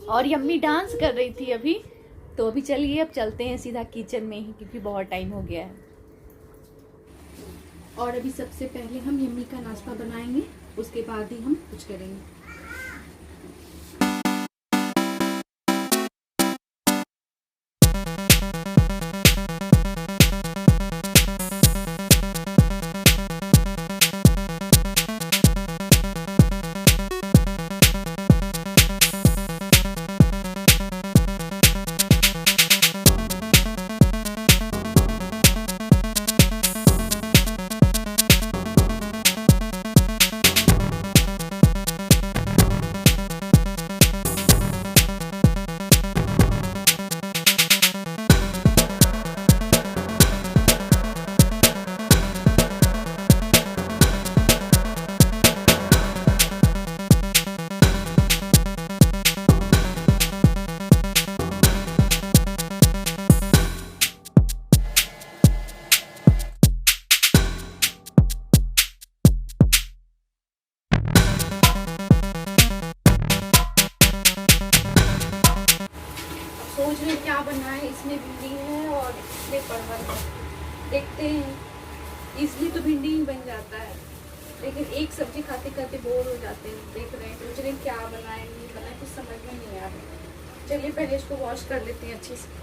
और yummy dance कर रही थी अभी। तो अभी चलिए, अब चलते हैं सीधा किचन में ही, क्योंकि बहुत टाइम हो गया है। और अभी सबसे पहले हम यम्मी का नाश्ता बनाएंगे, उसके बाद ही हम कुछ करेंगे। सोच रहे क्या बनाए, इसमें भिंडी है और इसमें परवल है। देखते हैं, इसलिए तो भिंडी ही बन जाता है, लेकिन एक सब्जी खाते खाते बोर हो जाते हैं। देख रहे हैं, सोच रहे हैं क्या बनाए नहीं बनाए, कुछ समझ में नहीं आ रहा। चलिए पहले इसको वॉश कर लेते हैं अच्छे से।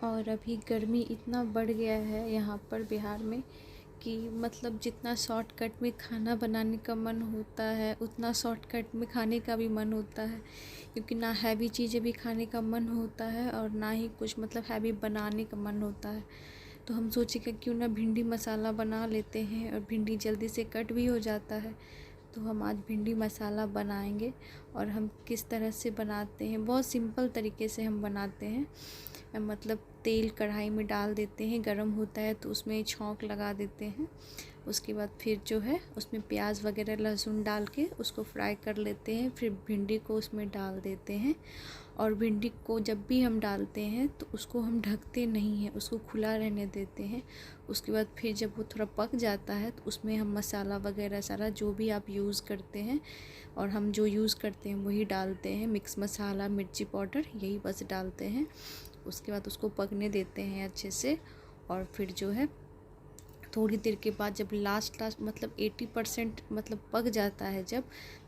और अभी गर्मी इतना बढ़ गया है यहाँ पर बिहार में कि मतलब जितना शॉर्टकट में खाना बनाने का मन होता है, उतना शॉर्टकट में खाने का भी मन होता है, क्योंकि ना हैवी चीज़ें भी खाने का मन होता है और ना ही कुछ मतलब हैवी बनाने का मन होता है। तो हम सोचे कि क्यों ना भिंडी मसाला बना लेते हैं, और भिंडी जल्दी से कट भी हो जाता है। तो हम आज भिंडी मसाला बनाएंगे। और हम किस तरह से बनाते हैं, बहुत सिंपल तरीके से हम बनाते हैं। मतलब तेल कढ़ाई में डाल देते हैं, गरम होता है तो उसमें छौंक लगा देते हैं। उसके बाद फिर जो है उसमें प्याज वगैरह लहसुन डाल के उसको फ्राई कर लेते हैं। फिर भिंडी को उसमें डाल देते हैं। और भिंडी को जब भी हम डालते हैं तो उसको हम ढकते नहीं हैं, उसको खुला रहने देते हैं। उसके बाद फिर जब वो थोड़ा पक जाता है तो उसमें हम मसाला वगैरह सारा जो भी आप यूज़ करते हैं, और हम जो यूज़ करते हैं वही डालते हैं। मिक्स मसाला, मिर्ची पाउडर, यही बस डालते हैं। उसके बाद उसको पकने देते हैं अच्छे से। और फिर जो है थोड़ी देर के बाद जब लास्ट मतलब 80% मतलब पक जाता है जब,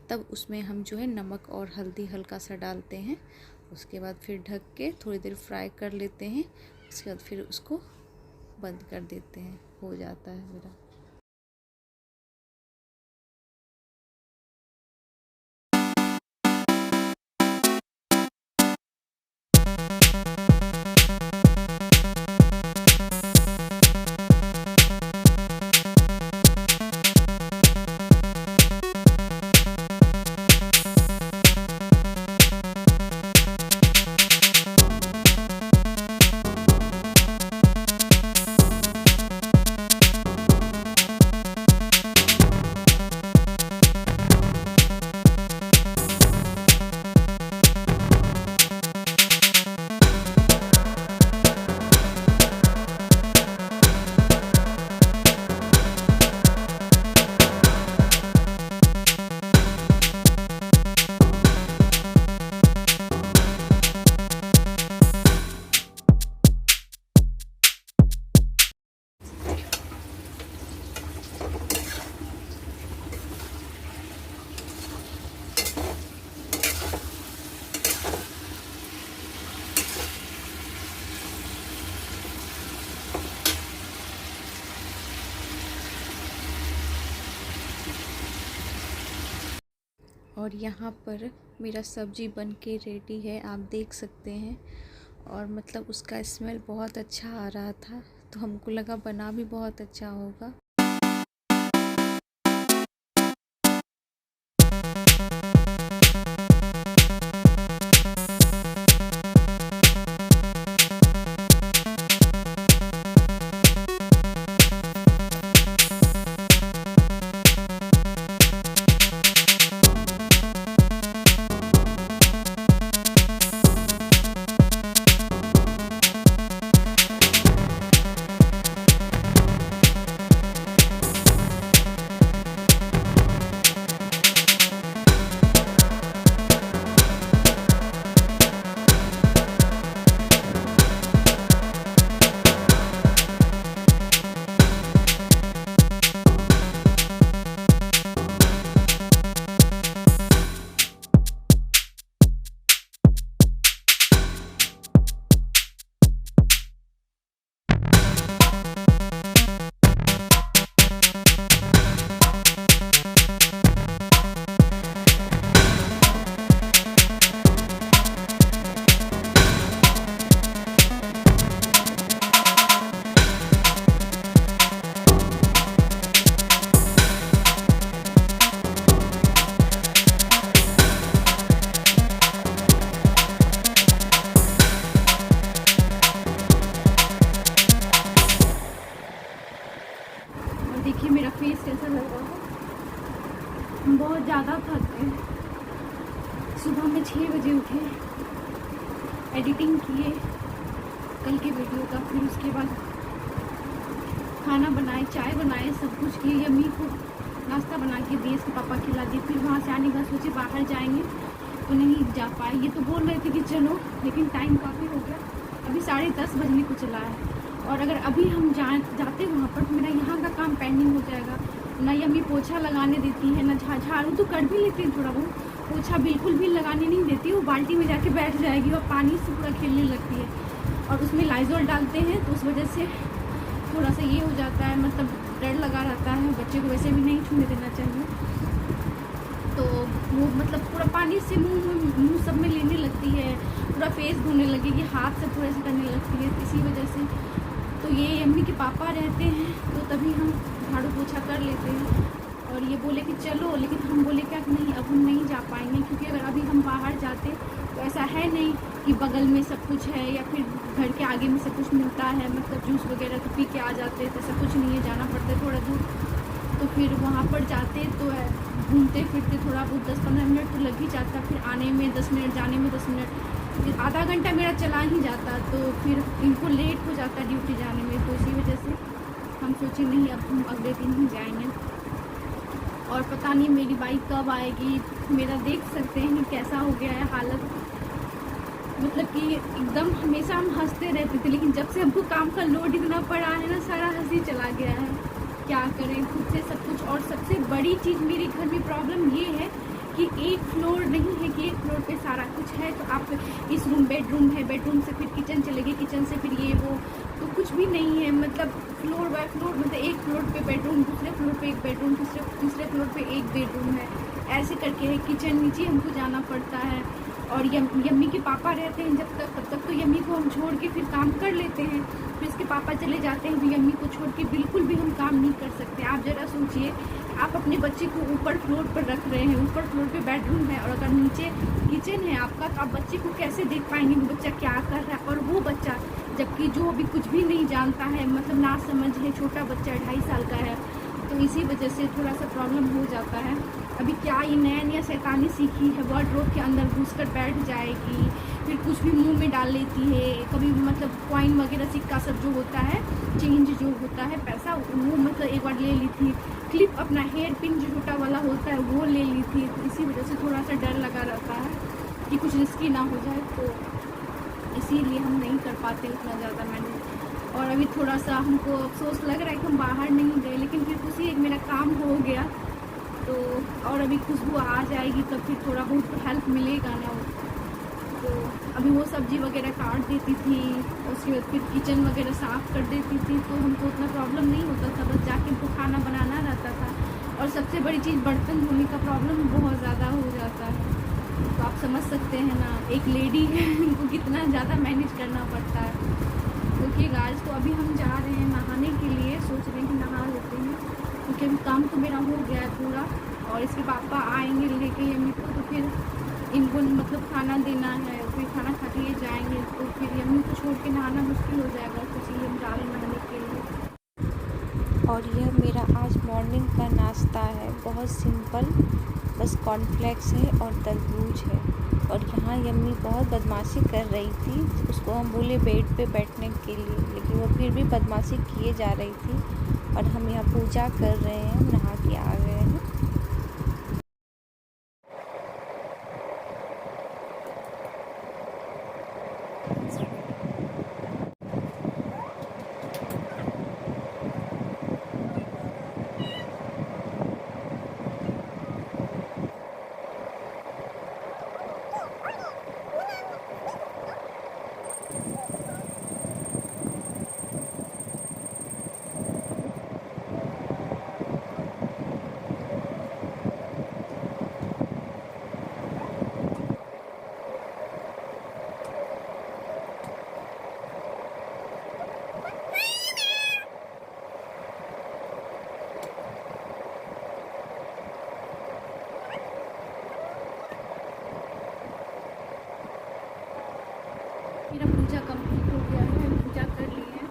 तब उसमें हम जो है नमक और हल्दी हल्का सा डालते हैं। उसके बाद फिर ढक के थोड़ी देर फ्राई कर लेते हैं। उसके बाद फिर उसको बंद कर देते हैं, हो जाता है मेरा। और यहाँ पर मेरा सब्ज़ी बन के रेडी है, आप देख सकते हैं। और मतलब उसका स्मेल बहुत अच्छा आ रहा था, तो हमको लगा बना भी बहुत अच्छा होगा। देखिए मेरा फेस कैसा लग रहा है, बहुत ज़्यादा थक गए। सुबह में 6 बजे उठे, एडिटिंग किए कल के वीडियो का, फिर उसके बाद खाना बनाए, चाय बनाए, सब कुछ किए। यम्मी को नाश्ता बना के दिए, इसके पापा खिला दिए। फिर वहाँ से आने के बाद सोचे बाहर जाएंगे, तो नहीं जा पाए। ये तो बोल रहे थे कि चलो, लेकिन टाइम काफ़ी हो गया, अभी 10:30 बजने को चला है। और अगर अभी हम जाते वहाँ पर, तो मेरा यहाँ का काम पेंडिंग हो जाएगा। ना यम्मी पोछा लगाने देती है, ना झाड़ू तो कर भी लेती है थोड़ा बहुत, पोछा बिल्कुल भी लगाने नहीं देती। वो बाल्टी में जाके बैठ जाएगी और पानी से पूरा खेलने लगती है। और उसमें लाइजॉल डालते हैं, तो उस वजह से थोड़ा सा ये हो जाता है, मतलब डर लगा रहता है। बच्चे को वैसे भी नहीं छूने देना चाहिए। तो वो मतलब पूरा पानी से मुँह सब में लेने लगती है, पूरा फेस धोने लगेगी, हाथ से पूरा ऐसे करने लगती है। इसी वजह से तो ये यम्मी के पापा रहते हैं, तो तभी हम झाड़ू पोछा कर लेते हैं। और ये बोले कि चलो, लेकिन हम बोले क्या कि नहीं, अब हम नहीं जा पाएंगे, क्योंकि अगर अभी हम बाहर जाते तो ऐसा है नहीं कि बगल में सब कुछ है या फिर घर के आगे में सब कुछ मिलता है, मतलब जूस वगैरह तो पी के आ जाते, तो ऐसा कुछ नहीं है, जाना पड़ता है थोड़ा दूर। तो फिर वहाँ पर जाते तो घूमते फिरते थोड़ा बहुत 10-15 मिनट तो लग ही जाता, फिर आने में 10 मिनट, जाने में 10 मिनट, फिर आधा घंटा मेरा चला ही जाता। तो फिर इनको लेट हो जाता ड्यूटी जाने में, तो इसी वजह से हम सोचे नहीं, अब हम अगले दिन ही जाएंगे। और पता नहीं मेरी बाइक कब आएगी। मेरा देख सकते हैं कैसा हो गया है हालत, मतलब कि एकदम हमेशा हम हंसते रहते थे, लेकिन जब से हमको काम का लोड इतना पड़ा है ना, सारा हंसी चला गया है। क्या करें खुद से सब कुछ। और सबसे बड़ी चीज़ मेरे घर में प्रॉब्लम ये है कि एक फ्लोर नहीं है कि एक फ्लोर पे सारा कुछ है। तो आप इस रूम बेडरूम है, बेडरूम से फिर किचन चले गए, किचन से फिर ये वो, तो कुछ भी नहीं है, मतलब फ्लोर बाय फ्लोर, मतलब एक फ्लोर पे बेडरूम, दूसरे फ्लोर पे एक बेडरूम, तीसरे फ्लोर पे एक बेडरूम है, ऐसे करके है। किचन नीचे हमको जाना पड़ता है। और यम्मी के पापा रहते हैं जब तक, तब तक तो यम्मी को हम छोड़ के फिर काम कर लेते हैं। फिर इसके पापा चले जाते हैं तो यम्मी को छोड़ के बिल्कुल भी हम काम नहीं कर सकते। आप ज़रा सोचिए, आप अपने बच्चे को ऊपर फ्लोर पर रख रहे हैं, ऊपर फ्लोर पे बेडरूम है, और अगर नीचे किचन है आपका, तो आप बच्चे को कैसे देख पाएंगे वो बच्चा क्या कर रहा है। और वो बच्चा जबकि जो अभी कुछ भी नहीं जानता है, मतलब ना समझ है, छोटा बच्चा 2.5 साल का है, तो इसी वजह से थोड़ा सा प्रॉब्लम हो जाता है। अभी क्या ये नया नया शैतानी सीखी है, वार्डरोब के अंदर घुस कर बैठ जाएगी, फिर कुछ भी मुंह में डाल लेती है। कभी मतलब कॉइन वगैरह सिक्का सब जो होता है, चेंज जो होता है पैसा, वो मतलब एक बार ले ली थी। क्लिप अपना हेयर पिन जो छोटा वाला होता है वो ले ली थी। तो इसी वजह से थोड़ा सा डर लगा रहता है कि कुछ रिस्की ना हो जाए, तो इसीलिए हम नहीं कर पाते उतना ज़्यादा मैनेज। और अभी थोड़ा सा हमको अफसोस लग रहा है कि हम बाहर नहीं गए, लेकिन फिर उसी एक मेरा काम हो गया तो। और अभी खुशबू आ जाएगी तब फिर थोड़ा बहुत हेल्प मिलेगा ना। तो अभी वो सब्ज़ी वगैरह काट देती थी, उसके बाद फिर किचन वगैरह साफ़ कर देती थी, तो हमको उतना प्रॉब्लम नहीं होता था, बस जाके हमको खाना बनाना रहता था। और सबसे बड़ी चीज़ बर्तन धोने का प्रॉब्लम बहुत ज़्यादा हो जाता है। तो आप समझ सकते हैं ना, एक लेडी को कितना ज़्यादा मैनेज करना पड़ता है। क्योंकि गाइस तो अभी हम जा रहे हैं नहाने के लिए, सोच रहे हैं कि नहा लेते हैं, क्योंकि अभी काम तो मेरा हो गया है पूरा। और इसके पापा आएंगे लेके यम्मी को, तो फिर इनको मतलब खाना देना है, फिर खाना खा के ये जाएंगे, तो फिर यम्मी को छोड़ के नहाना मुश्किल हो जाएगा, तो इसलिए हम जा रहे हैं नहाने के लिए। और यह मेरा आज मॉर्निंग का नाश्ता है, बहुत सिंपल, बस कॉर्नफ्लेक्स है और तरबूज है। और यहाँ यम्मी बहुत बदमाशी कर रही थी, उसको हम बोले बेड पे बैठने के लिए, लेकिन वो फिर भी बदमाशी किए जा रही थी। और हम यहाँ पूजा कर रहे हैं, नहा के आ गए हैं। मेरा पूजा कंप्लीट हो गया है, हम पूजा कर लिए हैं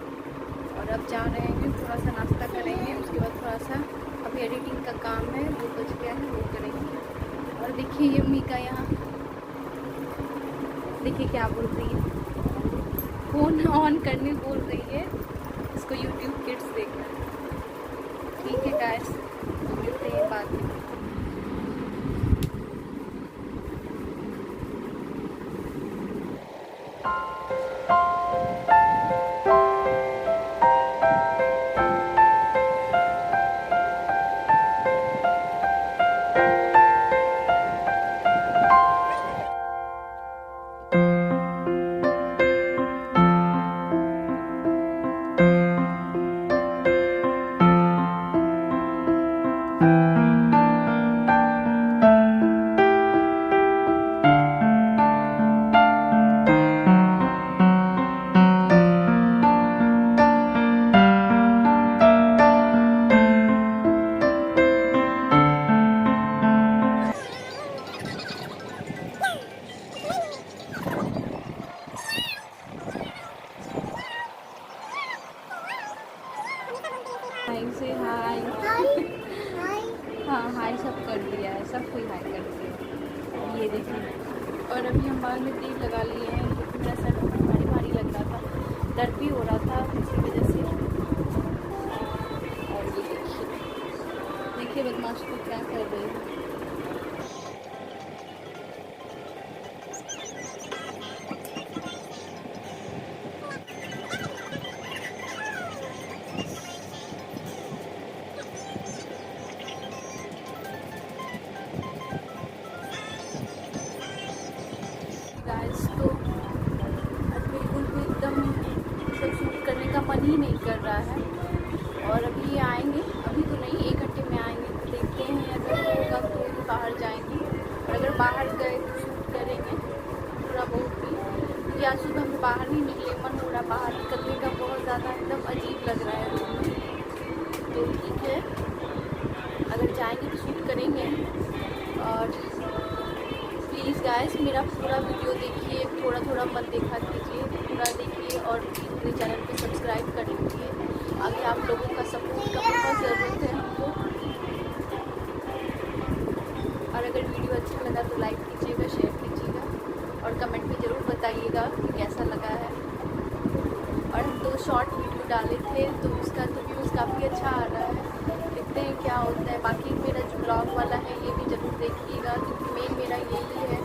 और अब जा रहे हैं, थोड़ा सा नाश्ता करेंगे, उसके बाद थोड़ा सा अभी एडिटिंग का काम है, वो बच गया है, वो करेंगे। और देखिए यम्मी का यहाँ देखिए क्या बोल रही है, फ़ोन ऑन करने बोल रही है, इसको यूट्यूब किड्स देखना है। ठीक है गाइस, मिलते हैं बाद में। हाय से हाय। हाँ हाय सब कर दिया है, सब कोई हाय कर दिया, ये देखिए। और अभी हम बाल में तेल लगा लिए हैं, क्योंकि मेरा सर भारी भारी लग रहा था, दर्द भी हो रहा था इसी वजह से। और ये देखिए बदमाश को क्या कर रही है। गाइस तो बिल्कुल भी एकदम शूट करने का मन बाहर नहीं निकले, मन हो रहा बाहर निकलने का, बहुत ज़्यादा एकदम अजीब लग रहा है रूम में। तो ठीक है, अगर जाएंगे तो शूट करेंगे। और प्लीज़ गाइस मेरा पूरा वीडियो देखिए, थोड़ा थोड़ा मत देखा कीजिए, पूरा देखिए और मेरे चैनल पे सब्सक्राइब कर लीजिए। आगे आप लोगों का सपोर्ट का बहुत ज़रूरत है हमको। और अगर वीडियो अच्छा लगा तो लाइक कीजिएगा, शेयर कीजिएगा और कमेंट में ज़रूर बताइएगा कि कैसा लगा है। और हम 2 शॉर्ट वीडियो डाले थे तो उसका तो व्यूज़ काफ़ी अच्छा आ रहा है, देखते हैं क्या होता है। बाकी मेरा जो ब्लॉग वाला है ये भी ज़रूर देखिएगा, क्योंकि मेन मेरा यही है